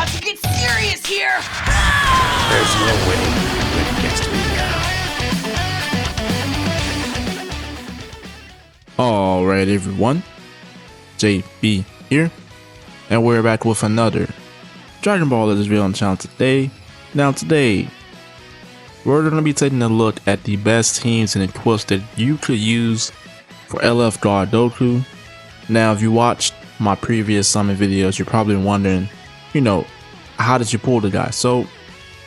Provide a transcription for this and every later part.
about to get serious here! There's no winning when it gets to me now. Alright everyone, JB here, and we're back with another Dragon Ball that is real on the channel today. Now today, we're going to be taking a look at the best teams and equips that you could use for Lf God Goku. Now if you watched my previous summon videos, you're probably wondering, how did you pull the guy? So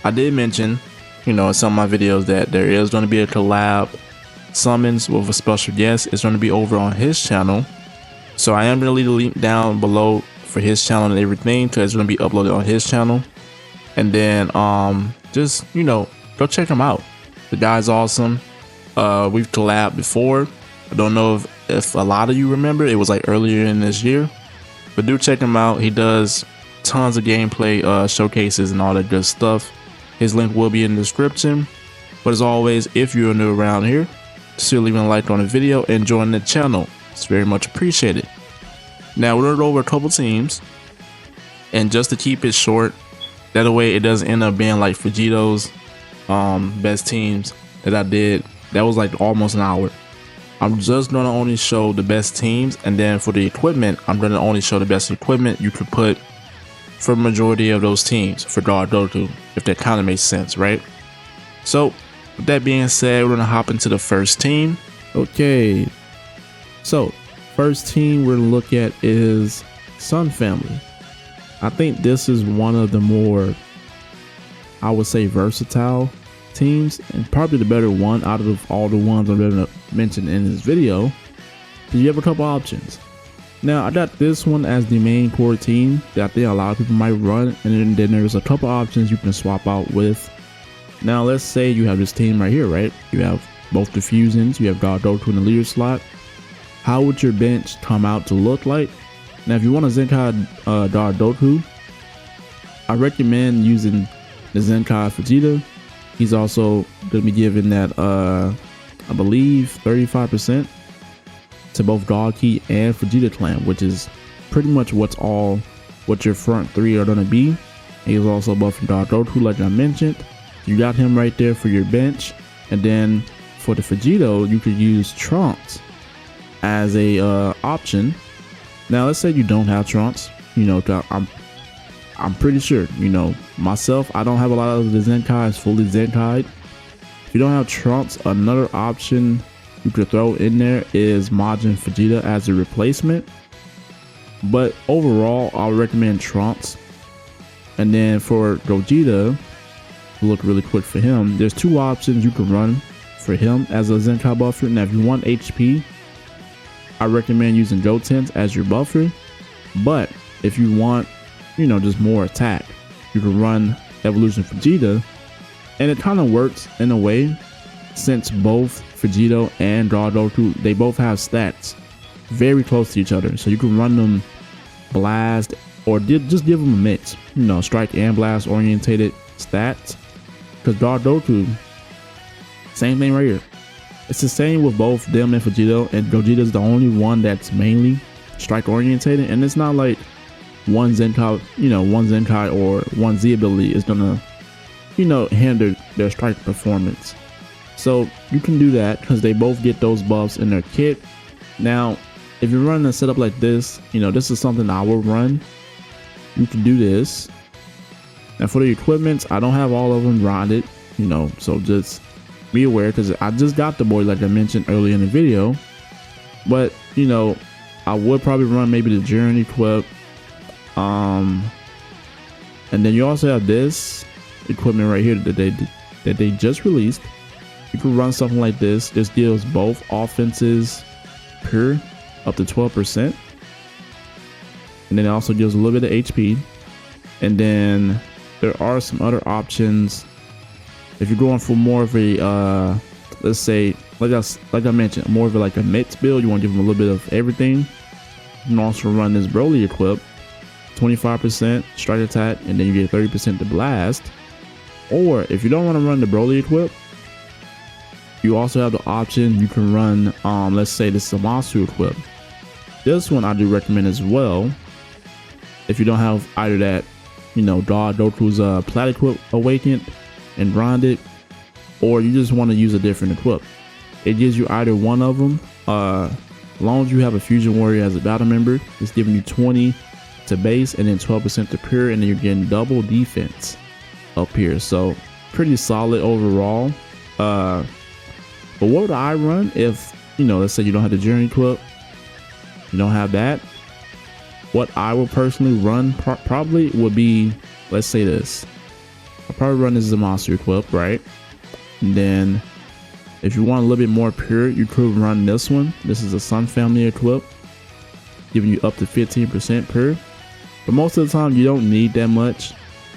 I did mention, in some of my videos that there is going to be a collab summons with a special guest. It's going to be over on his channel, so I am going to leave the link down below for his channel and everything, because it's going to be uploaded on his channel. And then just go check him out. The guy's awesome. We've collabed before. I don't know if a lot of you remember, it was like earlier in this year, but do check him out. He does tons of gameplay showcases and all that good stuff. His link will be in the description. But as always, if you're new around here, still leaving a like on the video and join the channel. It's very much appreciated. Now we're going to go over a couple teams, and just to keep it short, that way it doesn't end up being like Vegito's best teams that I did. That was like almost an hour. I'm just going to only show the best teams, and then for the equipment, I'm going to only show the best equipment you could put for the majority of those teams for God Goku, if that kind of makes sense, right? So with that being said, we're going to hop into the first team. Okay, so first team we're going to look at is Sun Family. I think this is one of the more, I would say, versatile teams, and probably the better one out of all the ones I'm going to mention in this video, because you have a couple options. Now I got this one as the main core team that I think a lot of people might run, and then there's a couple options you can swap out with. Now let's say you have this team right here, right? You have both the fusions, you have God Goku in the leader slot. How would your bench come out to look like? Now if you want a Zenkai God Goku, I recommend using the Zenkai Vegeta. He's also going to be given that I believe 35% to both God Ki and Vegeta Clan, which is pretty much what your front three are going to be. He's also buffing God Goku, like I mentioned. You got him right there for your bench. And then for the Vegito, you could use Trunks as a option. Now let's say you don't have Trunks, I'm pretty sure, myself, I don't have a lot of the Zenkais fully Zenkai'd. If you don't have Trunks, another option you could throw in there is Majin Vegeta as a replacement. But overall, I'll recommend Trunks. And then for Gogeta, to look really quick for him, there's two options you can run for him as a Zenkai buffer. Now if you want HP, I recommend using Gotenks as your buffer. But if you want, just more attack, you can run Evolution Vegeta. And it kind of works in a way, since both Vegito and God Goku, they both have stats very close to each other. So you can run them blast, or just give them a mix, strike and blast orientated stats. Because God Goku, same thing right here. It's the same with both them and Vegito, and Gogeta's the only one that's mainly strike orientated. And it's not like one Zenkai, one Zenkai or one Z ability is gonna, hinder their strike performance. So you can do that because they both get those buffs in their kit. Now, if you're running a setup like this, this is something I will run. You can do this. Now for the equipments, I don't have all of them grinded, so just be aware, because I just got the boy, like I mentioned earlier in the video. But I would probably run maybe the Journey equip. And then you also have this equipment right here that they just released. You can run something like this. This deals both offenses per up to 12%, and then it also gives a little bit of HP. And then there are some other options if you're going for more of a let's say, like I mentioned, more of like a mix build. You want to give them a little bit of everything. You can also run this Broly equip, 25% strike attack, and then you get 30% to blast. Or if you don't want to run the Broly equip, you also have the option, you can run let's say this is a Masu equip. This one I do recommend as well if you don't have either that God Goku's plat equip awakened and grinded, or you just want to use a different equip. It gives you either one of them. As long as you have a fusion warrior as a battle member, it's giving you 20 to base and then 12% to pure, and then you're getting double defense up here. So pretty solid overall. But what would I run if, let's say you don't have the journey equip, you don't have that? What I would personally run probably would be, let's say this. I'll probably run this as a monster equip, right? And then if you want a little bit more pure, you could run this one. This is a Sun Family equip, giving you up to 15% pure. But most of the time, you don't need that much,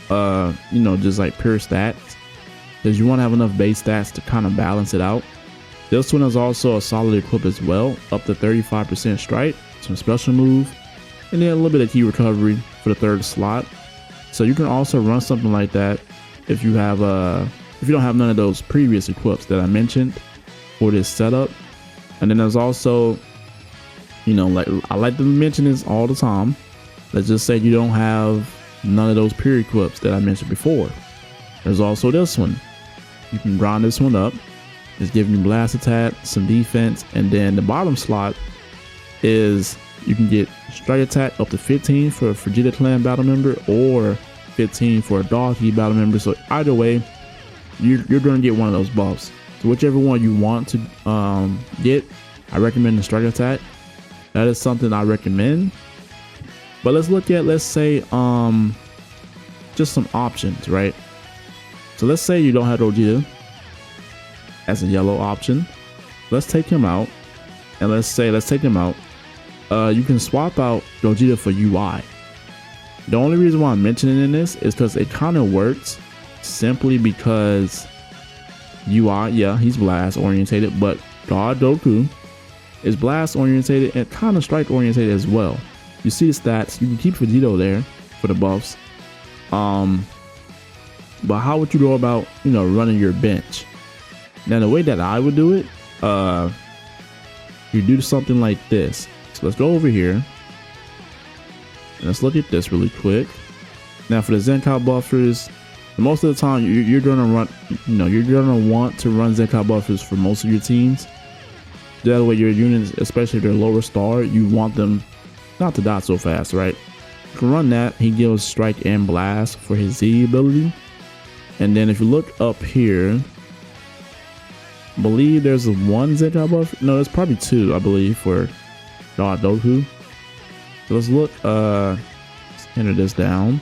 just like pure stats, because you want to have enough base stats to kind of balance it out. This one is also a solid equip as well, up to 35% strike, some special move, and then a little bit of key recovery for the third slot. So you can also run something like that if you have if you don't have none of those previous equips that I mentioned for this setup. And then there's also, like I like to mention this all the time. Let's just say you don't have none of those pure equips that I mentioned before. There's also this one. You can grind this one up. It's giving you blast attack, some defense, and then the bottom slot is you can get strike attack up to 15 for a Vegeta Clan battle member, or 15 for a Dog Key battle member. So either way, you're going to get one of those buffs. So whichever one you want to get, I recommend the strike attack. That is something I recommend. But let's look at, let's say, just some options, right? So let's say you don't have Gogeta as a yellow option. Let's take him out, and let's take him out. You can swap out Gogeta for UI. The only reason why I'm mentioning this is because it kind of works simply because UI, yeah, he's blast orientated, but God Goku is blast orientated and kind of strike orientated as well. You see the stats, you can keep Vegito there for the buffs. But how would you go about, running your bench? Now the way that I would do it, you do something like this. So let's go over here and let's look at this really quick. Now for the Zenkai buffers, most of the time you're gonna run, you're gonna want to run Zenkai buffers for most of your teams. That way your units, especially if they're lower star, you want them not to die so fast, right? You can run that. He gives strike and blast for his Z ability. And then if you look up here, I believe there's a one Zenkai buff. No, there's probably two, I believe, for God Goku. So let's look, let's enter this down.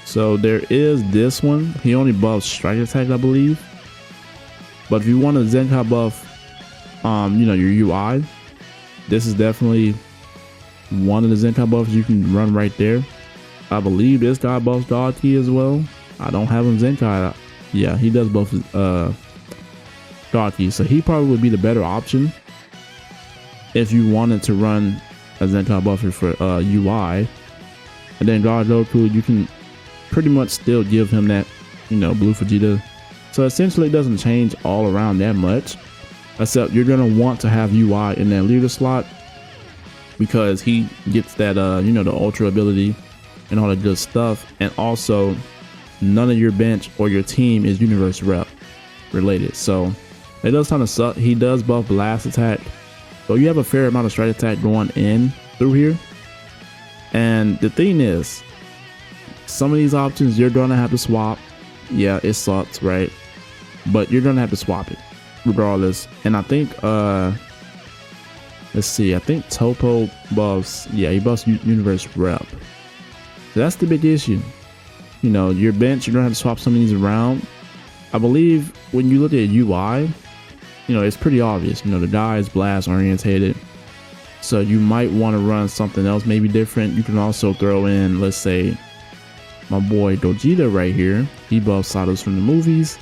So there is this one. He only buffs strike attack, I believe. But if you want a Zenkai buff, your UI, this is definitely one of the Zenkai buffs you can run right there. I believe this guy buffs Dog Key as well. I don't have him Zenkai. Yeah, he does buff Dog Key, so he probably would be the better option if you wanted to run a Zenkai buffer for UI. And then God Goku, you can pretty much still give him that, blue Vegeta. So essentially it doesn't change all around that much, except you're gonna want to have UI in that leader slot because he gets that the ultra ability and all that good stuff. And also none of your bench or your team is universe rep related, so it does kind of suck. He does buff blast attack, so you have a fair amount of strike attack going in through here. And the thing is, some of these options you're gonna have to swap. Yeah, it sucks, right? But you're gonna have to swap it regardless. And I think let's see, I think Topo buffs, yeah, he buffs universe rep. So that's the big issue. Your bench, you're gonna have to swap some of these around. I believe when you look at UI, it's pretty obvious. The guy is blast orientated, so you might want to run something else, maybe different. You can also throw in, let's say, my boy Gogeta right here. He buffs Sagas from the movies,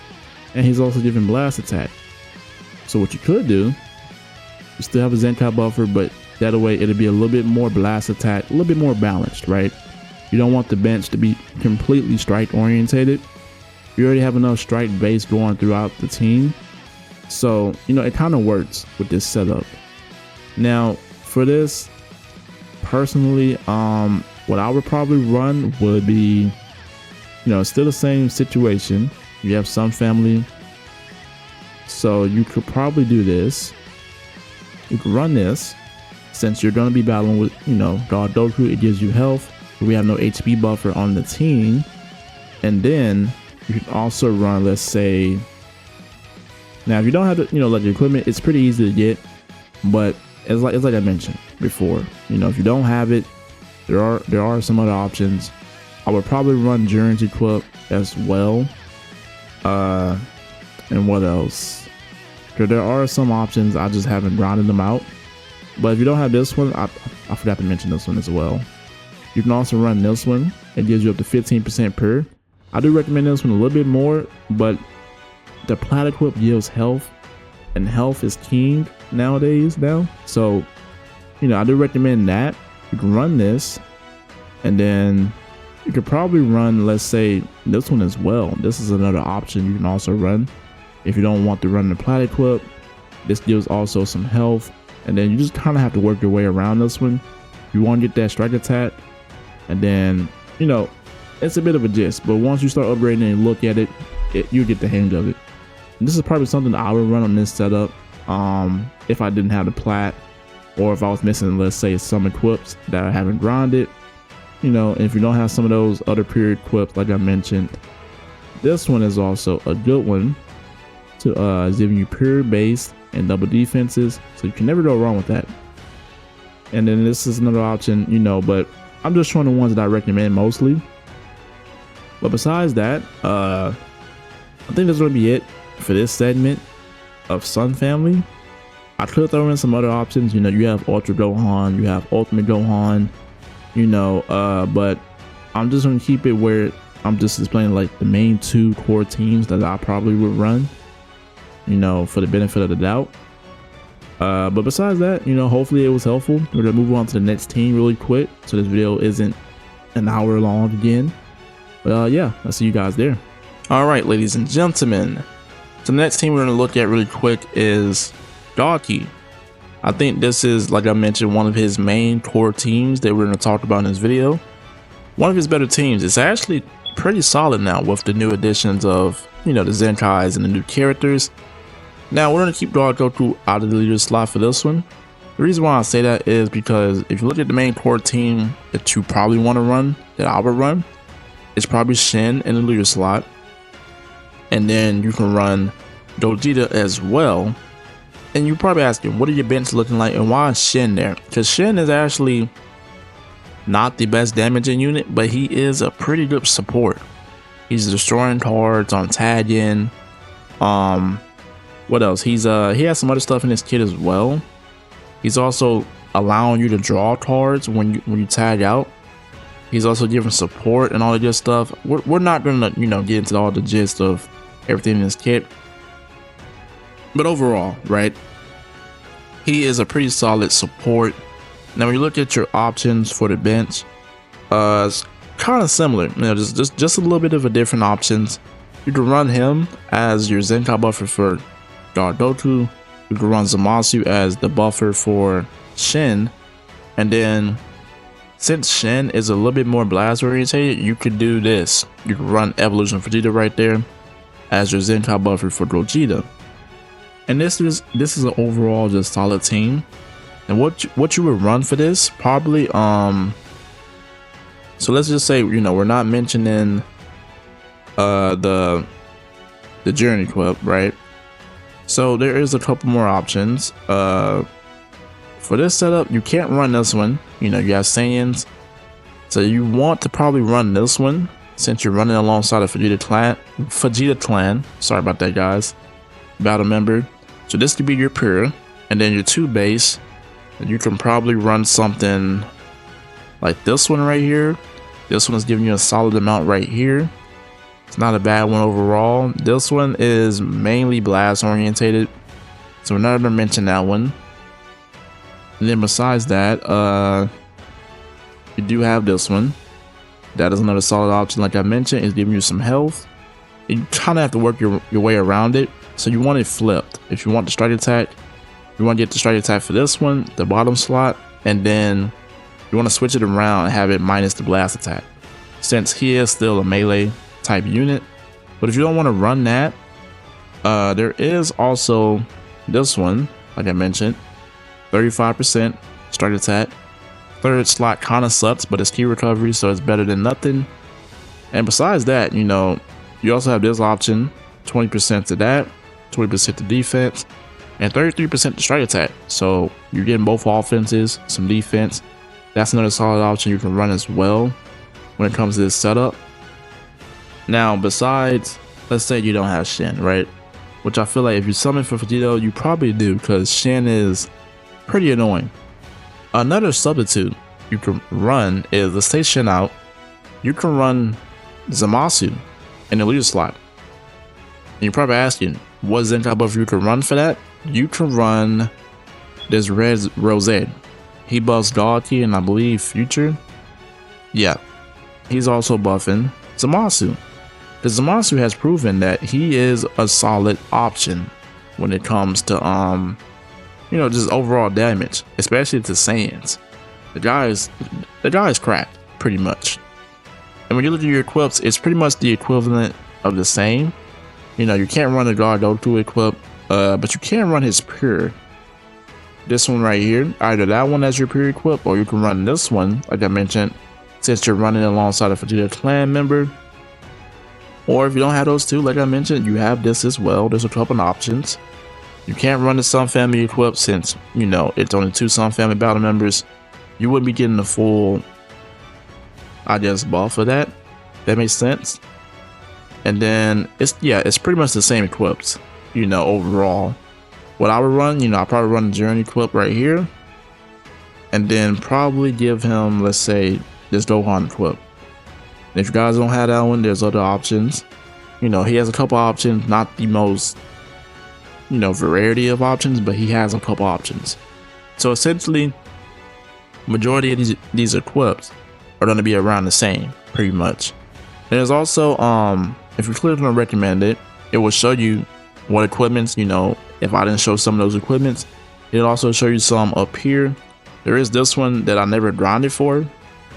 and he's also given blast attack. So what you could do, you still have a Zenkai buffer, but that way it'll be a little bit more blast attack, a little bit more balanced, right? You don't want the bench to be completely strike orientated. You already have enough strike base going throughout the team, so it kind of works with this setup. Now for this, personally, what I would probably run would be, you know, still the same situation. You have some family, so you could probably do this. You could run this, since you're going to be battling with, you know, God Goku. It gives you health. We have no HP buffer on the team. And then you can also run, let's say, now if you don't have the, you know, like the equipment, it's pretty easy to get, but it's like I mentioned before, you know, if you don't have it, there are some other options. I would probably run Journey's equip as well. And what else? There are some options, I just haven't grinded them out. But if you don't have this one, I forgot to mention this one as well. You can also run this one. It gives you up to 15% per. I do recommend this one a little bit more, but the plat equip gives health, and health is king nowadays now. So, you know, I do recommend that. You can run this, and then you could probably run, let's say, this one as well. This is another option you can also run. If you don't want to run the plat equip, this gives also some health, and then you just kind of have to work your way around this one. You want to get that strike attack, and then, you know, it's a bit of a gist, but once you start upgrading and look at it, you get the hang of it. And this is probably something that I would run on this setup if I didn't have the plat, or if I was missing, let's say, some equips that I haven't grinded. You know, if you don't have some of those other period equips like I mentioned, this one is also a good one to giving you period base and double defenses, so you can never go wrong with that. And then this is another option, you know, but I'm just showing the ones that I recommend mostly. But besides that, I think that's gonna be it for this segment of Sun Family. I could throw in some other options. You know, you have Ultra Gohan, you have Ultimate Gohan, you know, but I'm just gonna keep it where I'm just displaying like the main two core teams that I probably would run, you know, for the benefit of the doubt. But besides that, you know, hopefully it was helpful. We're gonna move on to the next team really quick, so this video isn't an hour long again. But yeah, I'll see you guys there. All right, ladies and gentlemen, so the next team we're gonna look at really quick is Goku. I think this is, like I mentioned, one of his main core teams that we're gonna talk about in this video. One of his better teams. It's actually pretty solid now with the new additions of, you know, the Zenkais and the new characters. Now we're gonna keep God Goku out of the leader slot for this one. The reason why I say that is because if you look at the main core team that you probably want to run, that I would run, it's probably Shin in the leader slot, and then you can run Gogeta as well. And you're probably asking, what are your bench looking like, and why is Shin there? Because Shin is actually not the best damaging unit, but he is a pretty good support. He's destroying cards on tagging. What else? He has some other stuff in his kit as well. He's also allowing you to draw cards when you tag out. He's also giving support and all that good stuff. We're not gonna, you know, get into all the gist of everything in his kit, but overall, right, he is a pretty solid support. Now when you look at your options for the bench, it's kind of similar, you know, just a little bit of a different options. You can run him as your Zenkai buffer for God Goku. You can run Zamasu as the buffer for Shin, and then since Shin is a little bit more blast orientated, you could do this. You can run Evolution Vegeta right there as your Zenkai buffer for Gogeta. And this is an overall just solid team. And what you would run for this, probably so let's just say, you know, we're not mentioning the Journey equip, right? So there is a couple more options. For this setup, you can't run this one. You know, you have Saiyans, so you want to probably run this one since you're running alongside a Vegeta clan. Sorry about that, guys. Battle member. So this could be your pure, and then your 2 base. And you can probably run something like this one right here. This one is giving you a solid amount right here. It's not a bad one overall. This one is mainly blast orientated, so we're not gonna mention that one. And then besides that, you do have this one. That is another solid option. Like I mentioned, it's giving you some health. You kind of have to work your way around it. So you want it flipped. If you want the strike attack, you want to get the strike attack for this one, the bottom slot, and then you want to switch it around and have it minus the blast attack, since he is still a melee type unit. But if you don't want to run that, there is also this one, like I mentioned, 35% strike attack. Third slot kind of sucks, but it's key recovery, so it's better than nothing. And besides that, you know, you also have this option, 20% to that, 20% to defense, and 33% to strike attack. So you're getting both offenses, some defense. That's another solid option you can run as well when it comes to this setup. Now, besides, let's say you don't have Shen, right? Which I feel like if you summon for Vegito, you probably do, because Shen is pretty annoying. Another substitute you can run is, let's take Shen out, you can run Zamasu in the leader slot. And you're probably asking, what Zenkai buff you can run for that? You can run this Red Rose. He buffs Galki and I believe Future. Yeah, he's also buffing Zamasu. Because Zamasu has proven that he is a solid option when it comes to you know, just overall damage, especially to Saiyans. The guy is cracked pretty much. And when you look at your equips, it's pretty much the equivalent of the same. You know, you can't run the God Goku equip, but you can run his pure. This one right here, either that one as your pure equip, or you can run this one, like I mentioned, since you're running alongside a Vegeta clan member. Or if you don't have those two, like I mentioned, you have this as well. There's a couple of options. You can't run the Sun Family equip since, you know, it's only 2 Sun Family battle members. You wouldn't be getting the full, I guess, buff for that. That makes sense. And then it's pretty much the same equips, you know, overall. What I would run, you know, I'll probably run the Journey equip right here, and then probably give him, let's say, this Gohan equip. And if you guys don't have that one, there's other options. You know, he has a couple options, not the most, you know, variety of options, but he has a couple options. So essentially, majority of these equips are going to be around the same, pretty much. And there's also, if you click on recommended, it will show you what equipments, you know, if I didn't show some of those equipments, it'll also show you some up here. There is this one that I never grinded for,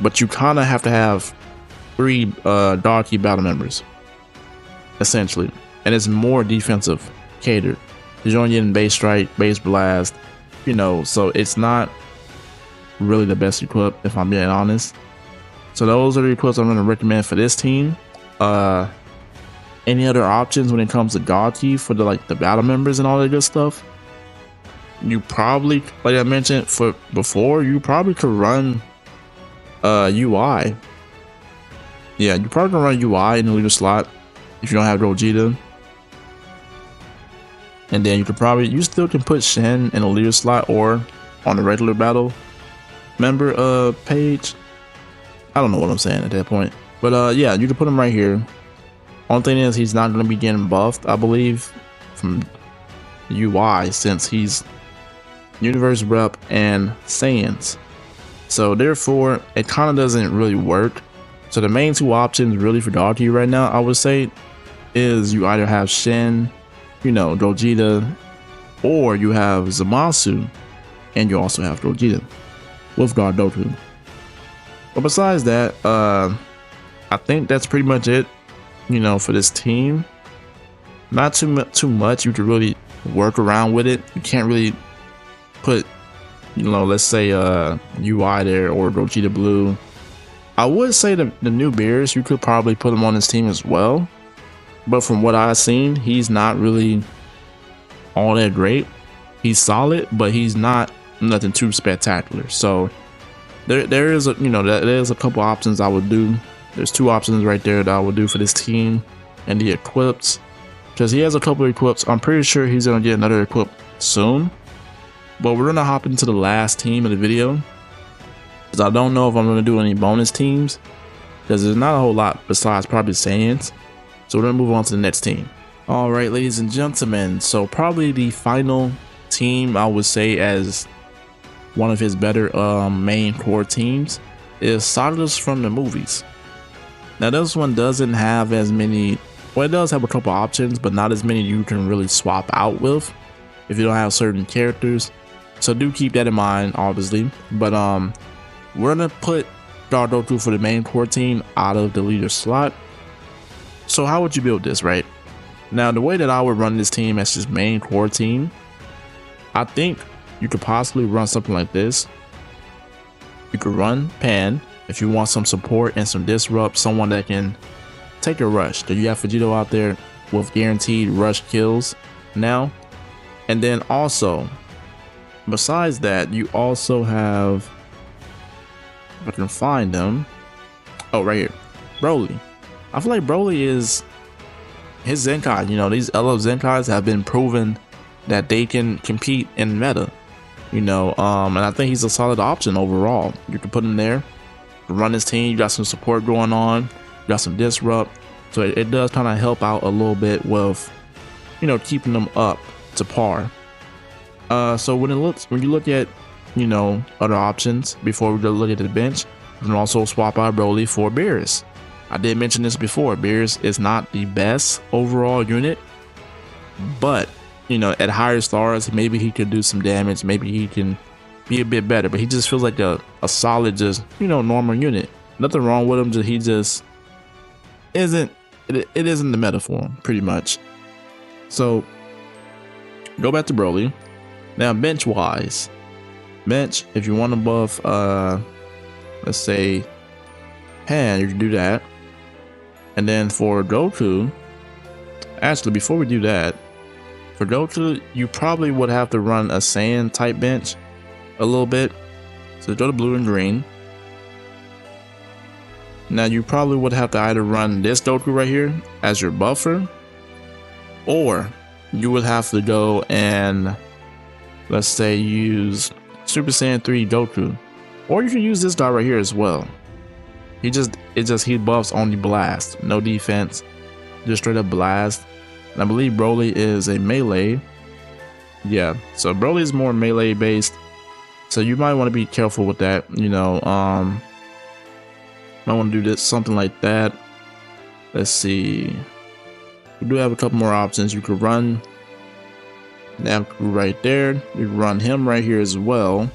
but you kind of have to have 3 Darky battle members, essentially. And it's more defensive catered. You're only getting base strike, base blast, you know, so it's not really the best equip, if I'm being honest. So those are the equips I'm going to recommend for this team. Any other options when it comes to Galki for the battle members and all that good stuff? You probably, like I mentioned before, you probably could run UI. Yeah, you probably can run UI in the leader slot if you don't have Gogeta. And then you still can put Shen in the leader slot or on the regular battle member page. I don't know what I'm saying at that point, but yeah, you can put him right here. Only thing is, he's not going to be getting buffed, I believe, from UI, since he's Universe Rep and Saiyans. So therefore, it kind of doesn't really work. So the main 2 options really for Galki right now, I would say, is you either have Shen, you know, Gogeta, or you have Zamasu, and you also have Gogeta with God Goku. But besides that, I think that's pretty much it, you know, for this team. Not too much you can really work around with it. You can't really put, you know, let's say UI there or Gogeta Blue. I would say the new Bears, you could probably put him on this team as well, but from what I've seen, he's not really all that great. He's solid, but he's not nothing too spectacular. So there is a, you know, there's a couple options I would do. There's 2 options right there that I would do for this team and the equips, because he has a couple of equips. I'm pretty sure he's gonna get another equip soon, but we're gonna hop into the last team of the video, because I don't know if I'm gonna do any bonus teams, because there's not a whole lot besides probably Saiyans. So we're gonna move on to the next team. All right, ladies and gentlemen, so probably the final team I would say as one of his better main core teams is Sagas from the movies. Now this one doesn't have as many, well, it does have a couple options, but not as many you can really swap out with if you don't have certain characters. So do keep that in mind, obviously. But We're gonna put God Goku for the main core team out of the leader slot. So how would you build this, right? Now, the way that I would run this team as this main core team, I think you could possibly run something like this. You could run Pan if you want some support and some disrupt, someone that can take a rush. So you have Vegito out there with guaranteed rush kills now. And then also, besides that, you also have, if I can find them, oh, right here, Broly. I feel like Broly is his Zenkai. You know, these LF Zenkais have been proven that they can compete in meta. You know, and I think he's a solid option overall. You can put him there, run his team. You got some support going on, you got some disrupt, so it does kind of help out a little bit with, you know, keeping them up to par. So when you look at, you know, other options before we go look at the bench, you can also swap out Broly for Beerus. I did mention this before. Beerus is not the best overall unit, but you know, at higher stars, maybe he could do some damage. Maybe he can be a bit better, but he just feels like a solid, just, you know, normal unit. Nothing wrong with him. He just isn't. It isn't the meta for him, pretty much. So go back to Broly. Now, bench wise, if you want to buff, let's say Pan, you can do that. And then for Goku, actually, before we do that, for Goku, you probably would have to run a Saiyan type bench a little bit. So go to blue and green. Now you probably would have to either run this Goku right here as your buffer, or you would have to go and, let's say, use Super Saiyan 3 Goku, or you can use this guy right here as well. He buffs only blast, no defense, just straight up blast. I believe Broly is a melee. Yeah, so Broly is more melee based, so you might want to be careful with that. You know, might want to do this, something like that. Let's see, we do have a couple more options. You could run that right there. You could run him right here as well,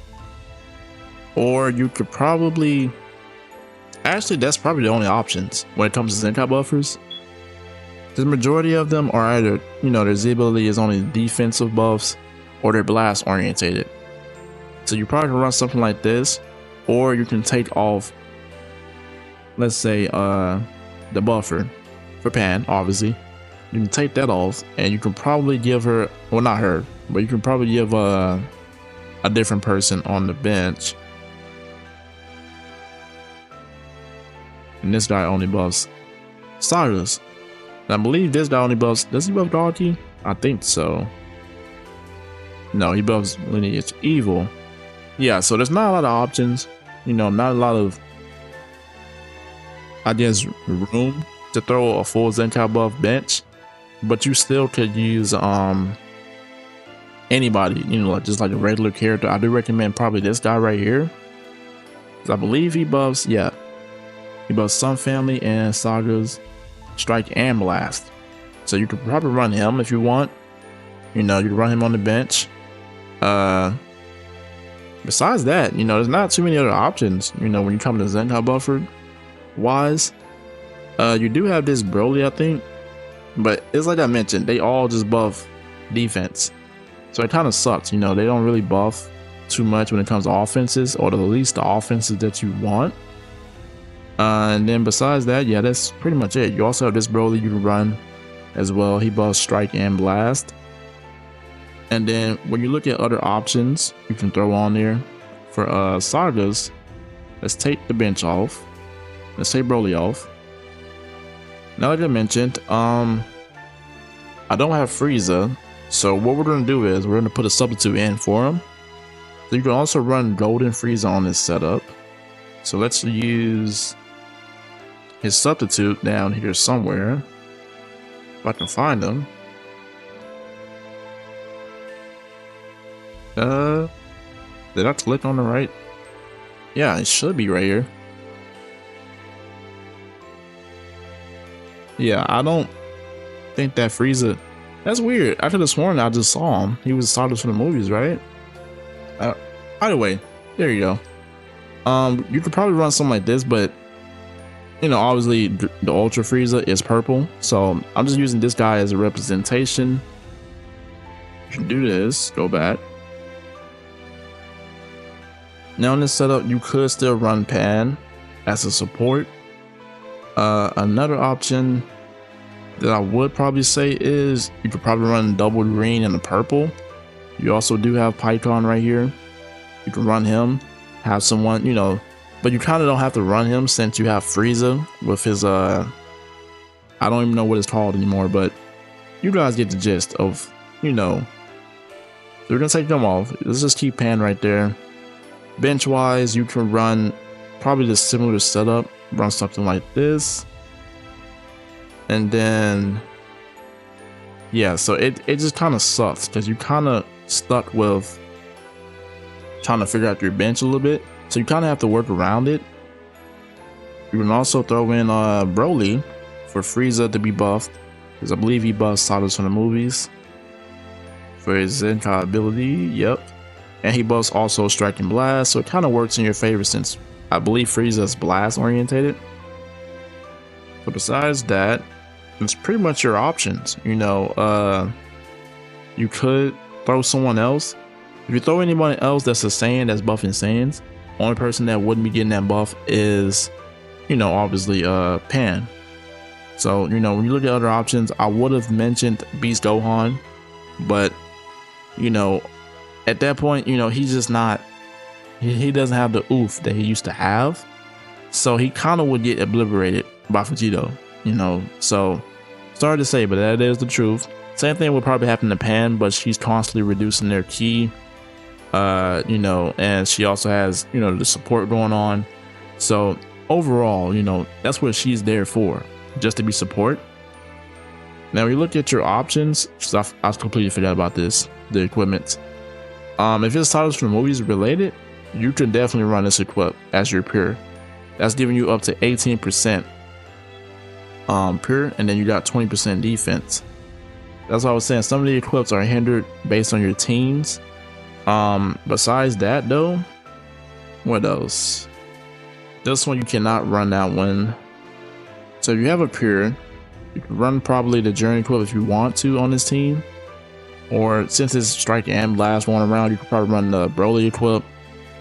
or you could probably, actually, that's probably the only options when it comes to Zenkai buffers. The majority of them are either, you know, their Z ability is only defensive buffs, or they're blast orientated. So you probably can run something like this, or you can take off, let's say, the buffer for Pan, obviously. You can take that off, and you can probably give her, well, not her, but you can probably give a different person on the bench. And this guy only buffs Sagas. And I believe this guy only buffs, does he buff Goku? I think so. No, he buffs Lineage Evil. Yeah, so there's not a lot of options, you know, not a lot of, I guess, room to throw a full Zenkai buff bench, but you still could use anybody, you know, like just like a regular character. I do recommend probably this guy right here, because I believe he buffs, yeah, he buffs Sun Family and Sagas, Strike and Blast. So you could probably run him if you want. You know, you can run him on the bench. Besides that, you know, there's not too many other options, you know, when you come to Zenkai buffer wise. You do have this Broly, I think, but it's like I mentioned, they all just buff defense. So it kind of sucks, you know, they don't really buff too much when it comes to offenses, or at least the offenses that you want. And then besides that, yeah, that's pretty much it. You also have this Broly you can run as well. He buffs Strike and Blast. And then when you look at other options you can throw on there for Sagas, let's take the bench off. Let's take Broly off. Now, like I mentioned, I don't have Frieza, so what we're gonna do is we're gonna put a substitute in for him. So you can also run Golden Frieza on this setup. So let's use his substitute down here somewhere, if I can find him. Did I click on the right? Yeah, it should be right here. Yeah, I don't think that Frieza, that's weird. I could have sworn I just saw him. He was started from the movies, right? Either way, there you go. You could probably run something like this, but you know, obviously the Ultra Frieza is purple, so I'm just using this guy as a representation. You can do this, go back. Now in this setup, you could still run Pan as a support. Another option that I would probably say is you could probably run double green and the purple. You also do have Python right here. You can run him, have someone, you know, but you kind of don't have to run him since you have Frieza with his I don't even know what it's called anymore, but you guys get the gist of, you know. So we're gonna take them off. Let's just keep Pan right there. Bench wise, you can run probably the similar setup, run something like this. And then yeah, so it just kind of sucks because you kind of stuck with trying to figure out your bench a little bit, so you kind of have to work around it. You can also throw in Broly for Frieza to be buffed, because I believe he buffs Sagas from the movies for his Zenkai ability. Yep, and he buffs also Striking Blast, so it kind of works in your favor since I believe Frieza is blast orientated. But besides that, it's pretty much your options. You know, you could throw someone else. If you throw anyone else that's a Saiyan that's buffing Saiyans, only person that wouldn't be getting that buff is, you know, obviously Pan. So, you know, when you look at other options, I would have mentioned Beast Gohan, but you know, at that point, you know, he's just not, he doesn't have the oof that he used to have, so he kind of would get obliterated by Vegito, you know. So sorry to say, but that is the truth. Same thing would probably happen to Pan, but she's constantly reducing their ki, you know, and she also has, you know, the support going on. So overall, you know, that's what she's there for, just to be support. Now you look at your options, I completely forgot about this, the equipment. If it's titles from movies related, you can definitely run this equip as your pure. That's giving you up to 18% pure, and then you got 20% defense. That's what I was saying, some of the equips are hindered based on your teams. Besides that though, what else? This one you cannot run that one. So if you have a pure, you can run probably the Journey equip if you want to on this team, or since it's Strike and Blast one around, you can probably run the Broly equip.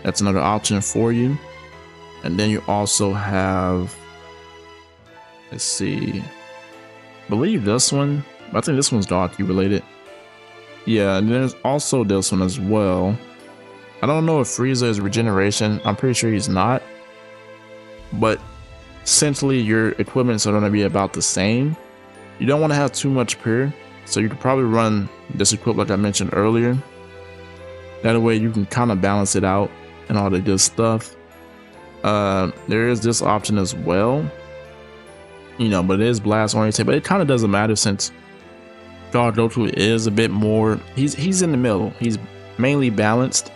That's another option for you. And then you also have, let's see, I believe this one, I think this one's Goku related. Yeah, and there's also this one as well. I don't know if Frieza is regeneration, I'm pretty sure he's not, but essentially your equipments are going to be about the same. You don't want to have too much pure, so you could probably run this equip like I mentioned earlier. That way you can kind of balance it out and all the good stuff. There is this option as well, you know, but it is blast oriented, but it kind of doesn't matter since God Goku is a bit more, he's in the middle, he's mainly balanced,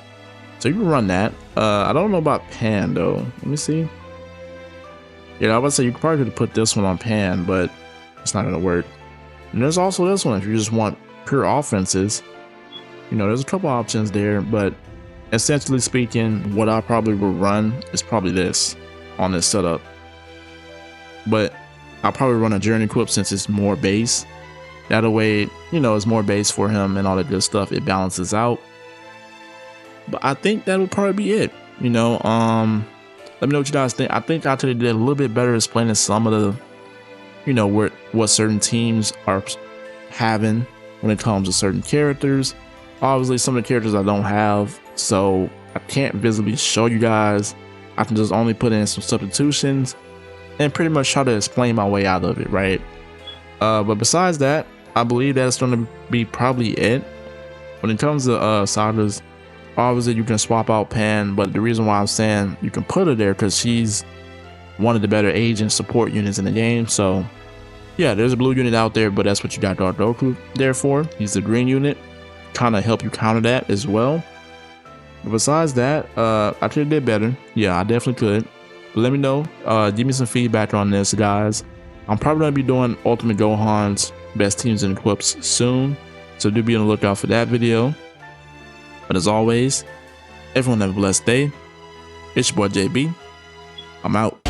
so you can run that. I don't know about Pan though, let me see. Yeah, I would say you could probably put this one on Pan, but it's not gonna work. And there's also this one if you just want pure offenses. You know, there's a couple options there, but essentially speaking, what I probably would run is probably this on this setup. But I'll probably run a Journey equip since it's more base. That way, you know, it's more base for him and all that good stuff. It balances out. But I think that would probably be it. You know, let me know what you guys think. I think I actually did a little bit better explaining some of the, you know, what certain teams are having when it comes to certain characters. Obviously, some of the characters I don't have, so I can't visibly show you guys. I can just only put in some substitutions and pretty much try to explain my way out of it, right? But besides that, I believe that's going to be probably it. When it comes to Sagas, obviously you can swap out Pan, but the reason why I'm saying you can put her there because she's one of the better agent support units in the game. So yeah, there's a blue unit out there, but that's what you got God Goku there for. He's the green unit, kind of help you counter that as well. But besides that, I could have did better. Yeah, I definitely could. But let me know, give me some feedback on this, guys. I'm probably going to be doing Ultimate Gohan's best teams and equips soon, so do be on the lookout for that video. But as always, everyone have a blessed day. It's your boy JB. I'm out.